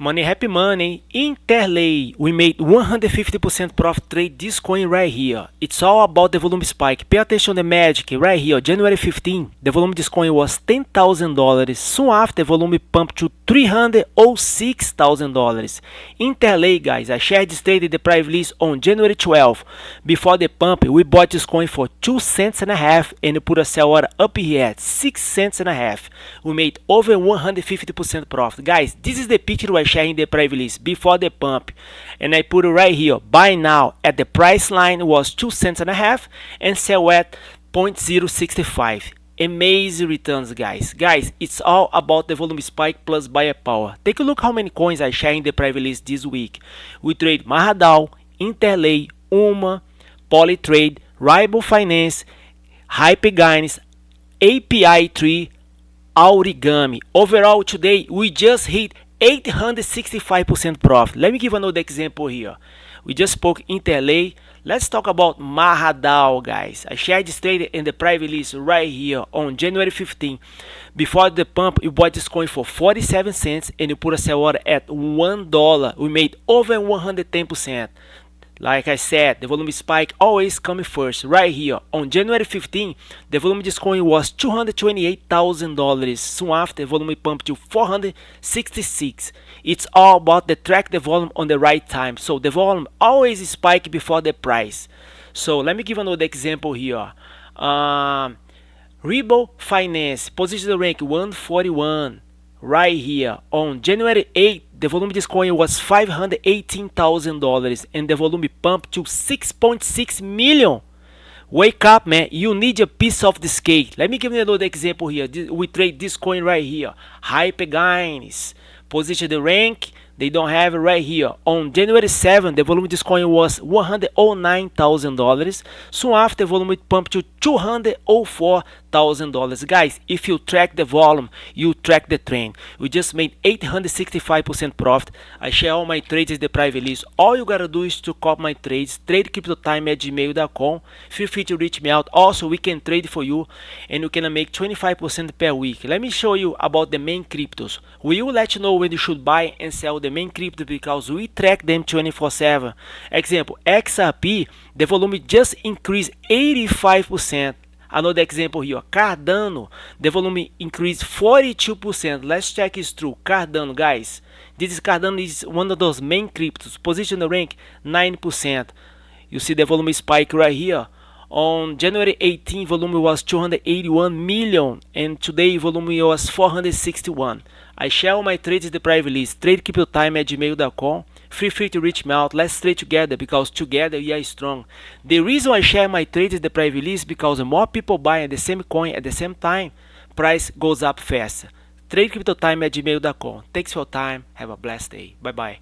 Money happy money. Interlay. We made 150% profit trade this coin right here. It's all about the volume spike. Pay attention to the magic right here. January 15, the volume of this coin was $10,000. Soon after, the volume pumped to $306,000. Interlay, guys. I shared this trade in the private list on January 12. Before the pump, we bought this coin for 2 cents and a half and put a sell order up here at 6 cents and a half. We made over 150% profit. Guys, this is the picture I shared in the private list before the pump, and I put it right here. Buy now at the price line was 2 cents and a half and sell at 0.065. Amazing returns, guys. It's all about the volume spike plus buyer power. Take a look how many coins I share in the private list this week. We trade Mahadal, Interlay, Uma, Polytrade, Rival Finance, hiPENGUINS, API3, Aurigami. Overall today we just hit 865% profit. Let me give another example here. We just spoke Interlay. Let's talk about Mahadal, guys. I shared this trade in the private list right here on January 15. Before the pump, you bought this coin for 47 cents and you put a sell order at $1. We made over 110%. Like I said, the volume spike always comes first. Right here on January 15, the volume of this coin was $228,000. Soon after, the volume pumped to 466. It's all about the track the volume on the right time. So the volume always spike before the price. So let me give another example here. Rival Finance, position rank 141. Right here on January 8, the volume of this coin was $518,000 and the volume pumped to 6.6 million. Wake up, man. You need a piece of this cake. Let me give you another example here. We trade this coin right here. hiPENGUINS. Position the rank. They don't have it right here. On January 7, the volume of this coin was $109,000. Soon after, the volume pumped to $204,000. Guys, if you track the volume, you track the trend. We just made 865% profit. I share all my trades in the private list. All you gotta do is to copy my trades. TradeCryptoTime@gmail.com. Feel free to reach me out. Also, we can trade for you and you can make 25% per week. Let me show you about the main cryptos. We will let you know when you should buy and sell the main crypto because we track them 24/7. Example, XRP, the volume just increased 85%. Another example here, Cardano, the volume increased 42%. Let's check it's true. Cardano, guys, Cardano is one of those main cryptos. Position the rank 9%. You see the volume spike right here. On January 18, volume was 281 million and today volume was 461. I share all my trades in the private list. TradeCryptoTime@gmail.com. Feel free to reach me out. Let's trade together because together we are strong. The reason I share my trades in the private list because the more people buy the same coin at the same time, price goes up faster. TradeCryptoTime@gmail.com. Thanks for your time. Have a blessed day. Bye bye.